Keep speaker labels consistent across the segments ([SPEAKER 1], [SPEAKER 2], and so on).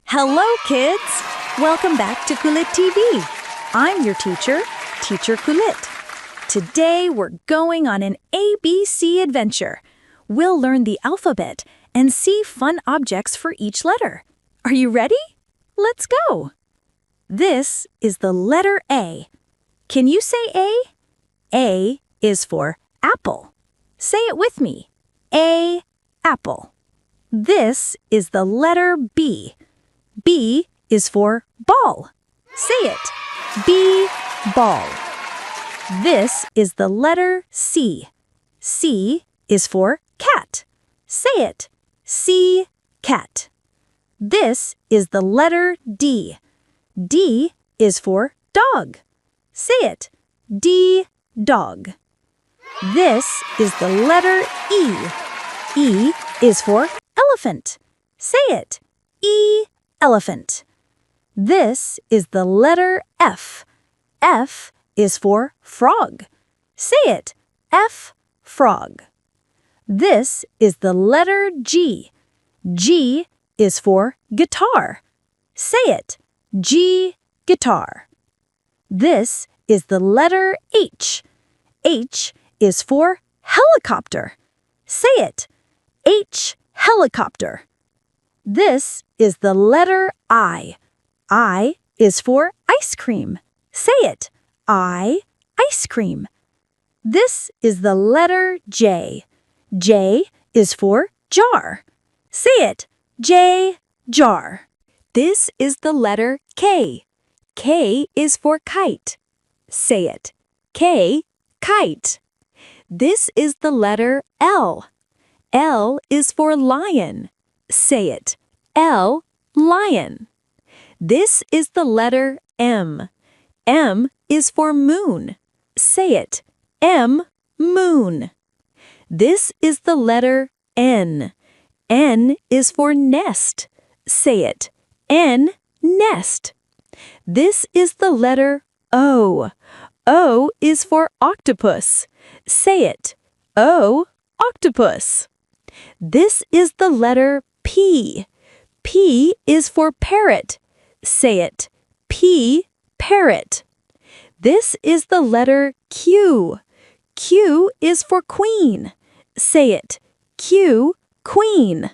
[SPEAKER 1] Hello, kids! Welcome back to Kulit TV. I'm your teacher, Teacher Kulit. Today, we're going on an ABC adventure. We'll learn the alphabet and see fun objects for each letter. Are you ready? Let's go! This is the letter A. Can you say A? A is for apple. Say it with me. A, apple. This is the letter B. B is for ball. Say it. B, ball. This is the letter C. C is for cat. Say it. C, cat. This is the letter D. D is for dog. Say it. D, dog. This is the letter E. E is for elephant. Say it. E, elephant. This is the letter F. F is for frog. Say it. F, frog. This is the letter G. G is for guitar. Say it. G, guitar. This is the letter H. H is for helicopter. Say it. H, helicopter. This is the letter I. I is for ice cream. Say it. I, ice cream. This is the letter J. J is for jar. Say it. J, jar. This is the letter K. K is for kite. Say it. K, kite. This is the letter L. L is for lion. Say it. L, lion. This is the letter M. M is for moon. Say it. M, moon. This is the letter N. N is for nest. Say it. N, nest. This is the letter O. O is for octopus. Say it. O, octopus. This is the letter P. P is for parrot. Say it. P, parrot. This is the letter Q. Q is for queen. Say it. Q, queen.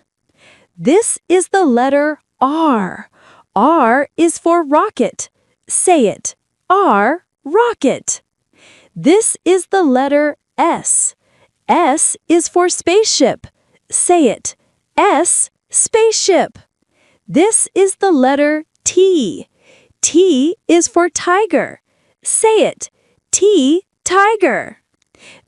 [SPEAKER 1] This is the letter R. R is for rocket. Say it. R, rocket. This is the letter S. S is for spaceship. Say it. S, spaceship. This is the letter T. T is for tiger. Say it. T, tiger.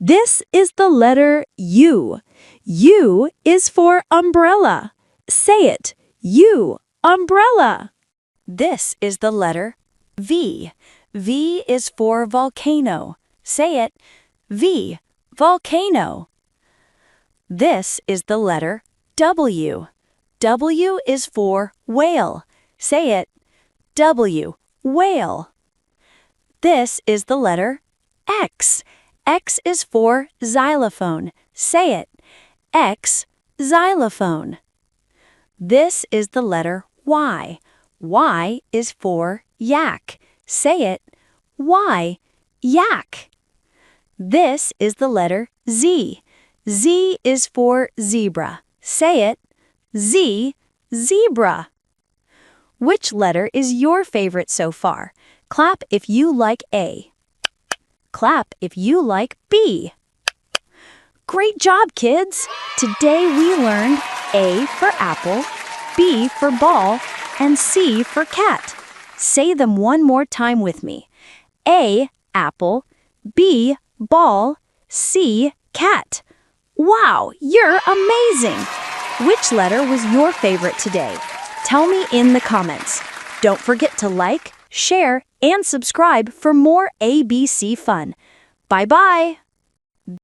[SPEAKER 1] This is the letter U. U is for umbrella. Say it. U, umbrella. This is the letter V. V is for volcano. Say it. V, volcano. This is the letter W. W is for whale. Say it. W, whale. This is the letter X. X is for xylophone. Say it. X, xylophone. This is the letter Y. Y is for yak. Say it. Y, yak. This is the letter Z. Z is for zebra. Say it. Z, zebra. Which letter is your favorite so far? Clap if you like A. Clap if you like B. Great job, kids! Today we learned A for apple, B for ball, and C for cat. Say them one more time with me. A, apple, B, ball, C, cat. Wow, you're amazing! Which letter was your favorite today? Tell me in the comments. Don't forget to like, share, and subscribe for more ABC fun. Bye-bye!